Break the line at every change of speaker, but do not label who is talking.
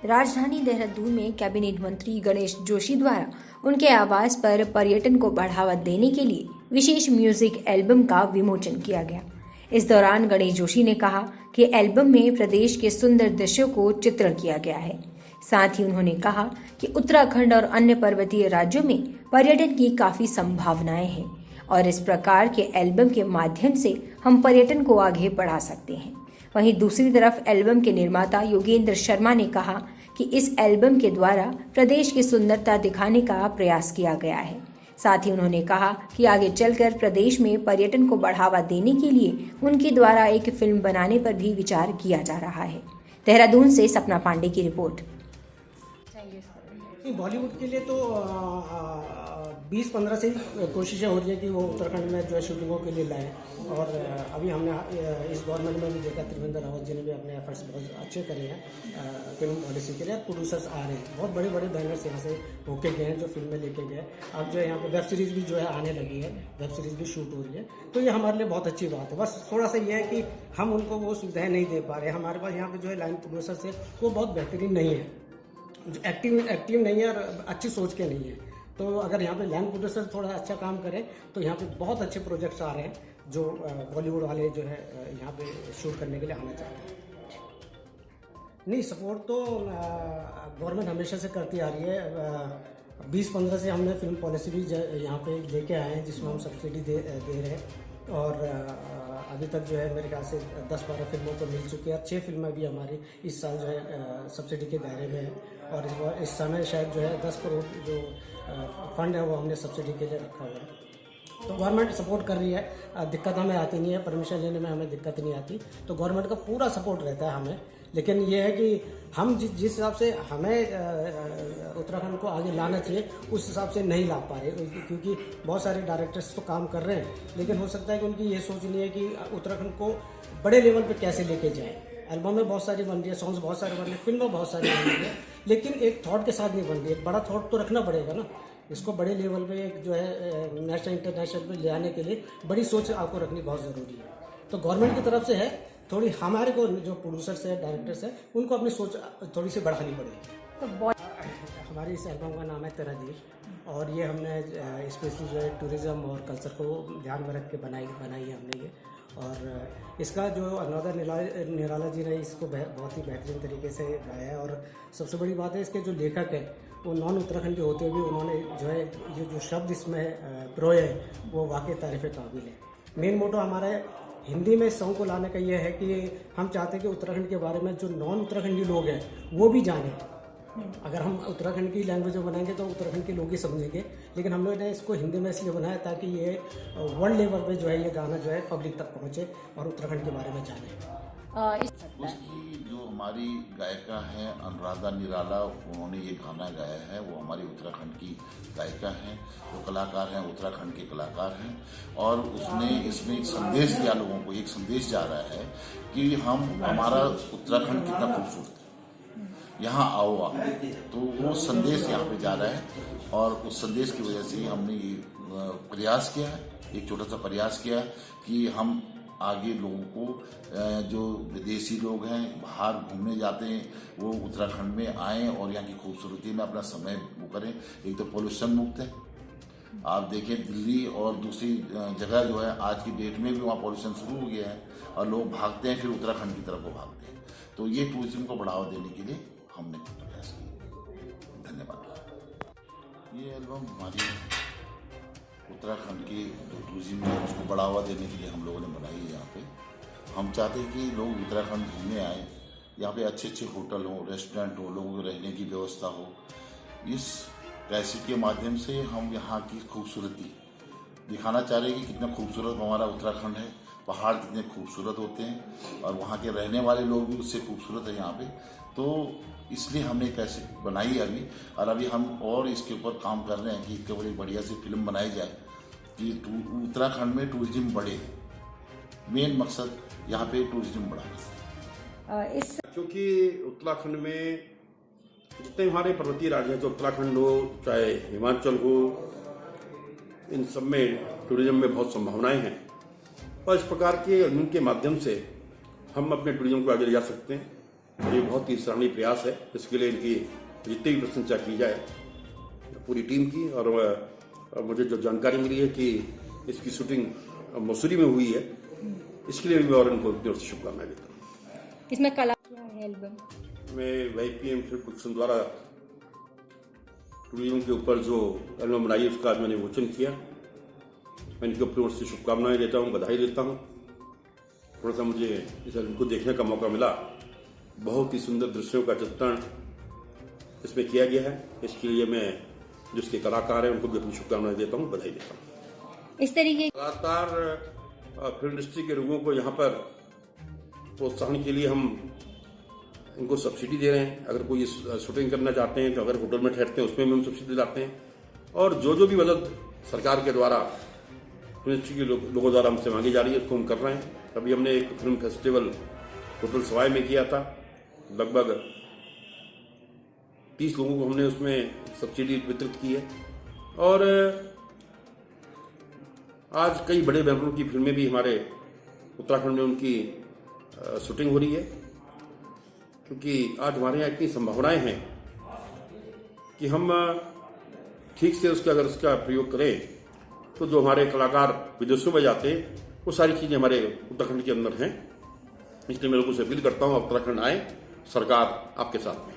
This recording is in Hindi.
राजधानी देहरादून में कैबिनेट मंत्री गणेश जोशी द्वारा उनके आवास पर पर्यटन को बढ़ावा देने के लिए विशेष म्यूजिक एल्बम का विमोचन किया गया। इस दौरान गणेश जोशी ने कहा कि एल्बम में प्रदेश के सुंदर दृश्यों को चित्रण किया गया है। साथ ही उन्होंने कहा कि उत्तराखंड और अन्य पर्वतीय राज्यों में पर्यटन की काफी संभावनाएं हैं और इस प्रकार के एल्बम के माध्यम से हम पर्यटन को आगे बढ़ा सकते हैं। वहीं दूसरी तरफ एल्बम के निर्माता योगेंद्र शर्मा ने कहा कि इस एल्बम के द्वारा प्रदेश की सुंदरता दिखाने का प्रयास किया गया है। साथ ही उन्होंने कहा कि आगे चलकर प्रदेश में पर्यटन को बढ़ावा देने के लिए उनके द्वारा एक फिल्म बनाने पर भी विचार किया जा रहा है। देहरादून से सपना पांडे की रिपोर्ट।
बॉलीवुड के लिए तो 20-15 से ही कोशिशें हो रही है कि वो उत्तराखंड में जो है शूटिंगों के लिए लाएँ। और अभी हमने इस गवर्नमेंट में भी देखा, त्रिवेंद्र रावत जी ने भी अपने एफर्ट्स बहुत अच्छे करे हैं फिल्म पॉलिसी के लिए। प्रोड्यूसर्स आ रहे हैं, बहुत बड़े बड़े बैनर्स यहाँ से होके गए हैं जो फिल्में लेके गए। अब जो है यहाँ पे वेब सीरीज़ भी जो है आने लगी है, वेब सीरीज़ भी शूट हो रही है, तो ये हमारे लिए बहुत अच्छी बात है। बस थोड़ा सा ये है कि हम उनको वो सुविधाएँ नहीं दे पा रहे। हमारे पास यहाँ पे जो है लाइन प्रोड्यूसर्स है वो बहुत बेहतरीन नहीं है, एक्टिव नहीं है और अच्छी सोच के नहीं है। तो अगर यहाँ पे लैंड प्रोड्यूसर थोड़ा अच्छा काम करें तो यहाँ पे बहुत अच्छे प्रोजेक्ट्स आ रहे हैं जो बॉलीवुड वाले जो है यहाँ पे शूट करने के लिए आना चाहते हैं। नहीं, सपोर्ट तो गवर्नमेंट हमेशा से करती आ रही है। 20-15 से हमने फिल्म पॉलिसी भी यहाँ पे लेके आए हैं जिसमें हम सब्सिडी दे रहे हैं। और अभी तक जो है मेरे ख्याल से 10-12 फिल्मों को मिल चुकी है। 6 फिल्में भी हमारी इस साल जो है सब्सिडी के दायरे में है। और इस समय शायद जो है 10 करोड़ जो फंड है वो हमने सब्सिडी के लिए रखा हुआ है। तो गवर्नमेंट सपोर्ट कर रही है, दिक्कत हमें आती नहीं है, परमिशन लेने में हमें दिक्कत नहीं आती। तो गवर्नमेंट का पूरा सपोर्ट रहता है हमें। लेकिन ये है कि हम जिस हिसाब से हमें उत्तराखंड को आगे लाना चाहिए उस हिसाब से नहीं ला पा रहे, क्योंकि बहुत सारे डायरेक्टर्स तो काम कर रहे हैं, लेकिन हो सकता है कि उनकी ये सोच नहीं है कि उत्तराखंड को बड़े लेवल पे कैसे लेके जाएं। एल्बम में बहुत सारी बन रही है, सॉन्ग्स बहुत सारे बन रहे हैं, फिल्में बहुत सारी बन रही है, लेकिन एक थॉट के साथ नहीं बन रही है। बड़ा थॉट तो रखना पड़ेगा ना, इसको बड़े लेवल पे एक जो है नेशनल इंटरनेशनल पे ले आने के लिए बड़ी सोच आपको रखनी बहुत ज़रूरी है। तो गवर्नमेंट की तरफ से है, थोड़ी हमारे को जो प्रोड्यूसर्स है, डायरेक्टर्स है, उनको अपनी सोच थोड़ी सी बढ़ानी पड़ेगी। तो हमारी इस एल्बम का नाम है तेरा देश, और ये हमने स्पेशली जो है टूरिज़्म और कल्चर को ध्यान में रख के बनाई है हमने ये। और इसका जो अनोदर निराला जी ने इसको बहुत ही बेहतरीन तरीके से गाया है। और सबसे बड़ी बात है, इसके जो लेखक है वो नॉन उत्तराखंडी होते हुए भी उन्होंने जो है ये जो शब्द इसमें प्रोए है वो वाकई तारीफ़ काबिल है। मेन मोटो हमारा हिंदी में इस सॉन्ग को लाने का ये है कि हम चाहते हैं कि उत्तराखंड के बारे में जो नॉन उत्तराखंडी लोग हैं वो भी जानें। अगर हम उत्तराखंड की लैंग्वेज में बनाएंगे तो उत्तराखंड के लोग ही समझेंगे, लेकिन हम लोगों ने इसको हिंदी में इसलिए बनाया ताकि ये वर्ल्ड लेवल पे जो है ये गाना जो है पब्लिक तक पहुँचे और उत्तराखंड के बारे में जाने।
उसकी जो हमारी गायिका है अनुराधा निराला, उन्होंने ये गाना गाया है। वो हमारी उत्तराखंड की गायिका हैं, वो कलाकार हैं, उत्तराखंड के कलाकार हैं। और उसने इसमें एक संदेश दिया लोगों को, एक संदेश जा रहा है कि हमारा उत्तराखंड कितना खूबसूरत है, यहाँ आओ आप। तो वो संदेश यहाँ पे जा रहा है और उस संदेश की वजह से हमने ये प्रयास किया है, एक छोटा सा प्रयास किया है कि हम आगे लोगों को जो विदेशी लोग हैं बाहर घूमने जाते हैं वो उत्तराखंड में आएँ और यहाँ की खूबसूरती में अपना समय वो करें। एक तो पोल्यूशन मुक्त है, आप देखें दिल्ली और दूसरी जगह जो है आज की डेट में भी वहाँ पोल्यूशन शुरू हो गया है और लोग भागते हैं, फिर उत्तराखंड की तरफ वो भागते हैं। तो ये टूरिज्म को बढ़ावा देने के लिए हमने प्रयास किया। धन्यवाद। ये एल्बम हमारी उत्तराखंड की जो टूरिज्म है उसको बढ़ावा देने के लिए हम लोगों ने बनाई है। यहाँ पे हम चाहते हैं कि लोग उत्तराखंड घूमने आए, यहाँ पे अच्छे अच्छे होटल हो, रेस्टोरेंट हो, लोगों को रहने की व्यवस्था हो। इस कैसेट के माध्यम से हम यहाँ की खूबसूरती दिखाना चाह रहे हैं कि कितना खूबसूरत हमारा उत्तराखंड है, पहाड़ कितने खूबसूरत होते हैं और वहाँ के रहने वाले लोग भी उससे खूबसूरत है यहाँ पे। तो इसलिए हमने कैसेट बनाई है अभी, और अभी हम और इसके ऊपर काम कर रहे हैं कि इसके बड़ी बढ़िया सी फिल्म बनाई जाए कि उत्तराखंड में टूरिज्म बढ़े। मेन मकसद यहाँ पे टूरिज्म बढ़ाना।
क्योंकि उत्तराखंड में जितने हमारे पर्वतीय राज्य हैं, तो उत्तराखंड हो चाहे हिमाचल हो, इन सब में टूरिज्म में बहुत संभावनाएं हैं और इस प्रकार के उनके माध्यम से हम अपने टूरिज्म को आगे ले जा सकते हैं। और ये बहुत ही सराहनीय प्रयास है। इसके लिए इनकी जितनी भी प्रशंसा की जाए पूरी टीम की। और मुझे जो जानकारी मिली है कि इसकी शूटिंग मसूरी में हुई है, इसके लिए भी मैं और इनको अपनी ओर से शुभकामनाएं देता हूँ।
इसमें कला क्या है एल्बम?
मैं YPM फिल्म प्रोडक्शन द्वारा टूरिज्म के ऊपर जो एल्बम बनाई है उसका आज मैंने विमोचन किया। मैं इनको अपनी ओर से शुभकामनाएं देता हूँ, बधाई देता हूँ। थोड़ा सा मुझे इस एल्बम को देखने का मौका मिला। बहुत ही सुंदर दृश्यों का चित्रण इसमें किया गया है। इसके लिए मैं जिसके कलाकार हैं उनको भी अपनी शुभकामनाएं देता हूँ, बधाई देता हूँ।
इस तरीके
लगातार फिल्म इंडस्ट्री के लोगों को यहाँ पर प्रोत्साहन के लिए हम इनको सब्सिडी दे रहे हैं। अगर कोई शूटिंग करना चाहते हैं तो अगर होटल में ठहरते हैं उसमें भी हम सब्सिडी दिलाते हैं। और जो भी मदद सरकार के द्वारा फिल्म इंडस्ट्री के लोगों द्वारा हमसे मांगी जा रही है उसको हम कर रहे हैं। अभी हमने एक फिल्म फेस्टिवल होटल सवाई में किया था। लगभग 30 लोगों को हमने उसमें सब्सिडी वितरित की है। और आज कई बड़े बैनरों की फिल्में भी हमारे उत्तराखंड में उनकी शूटिंग हो रही है, क्योंकि आज हमारे यहाँ इतनी संभावनाएं हैं कि हम ठीक से अगर उसका प्रयोग करें तो जो हमारे कलाकार विदेशों में जाते हैं वो सारी चीज़ें हमारे उत्तराखंड के अंदर हैं। इसलिए मैं लोगों से अपील करता हूँ उत्तराखंड आए, सरकार आपके साथ में।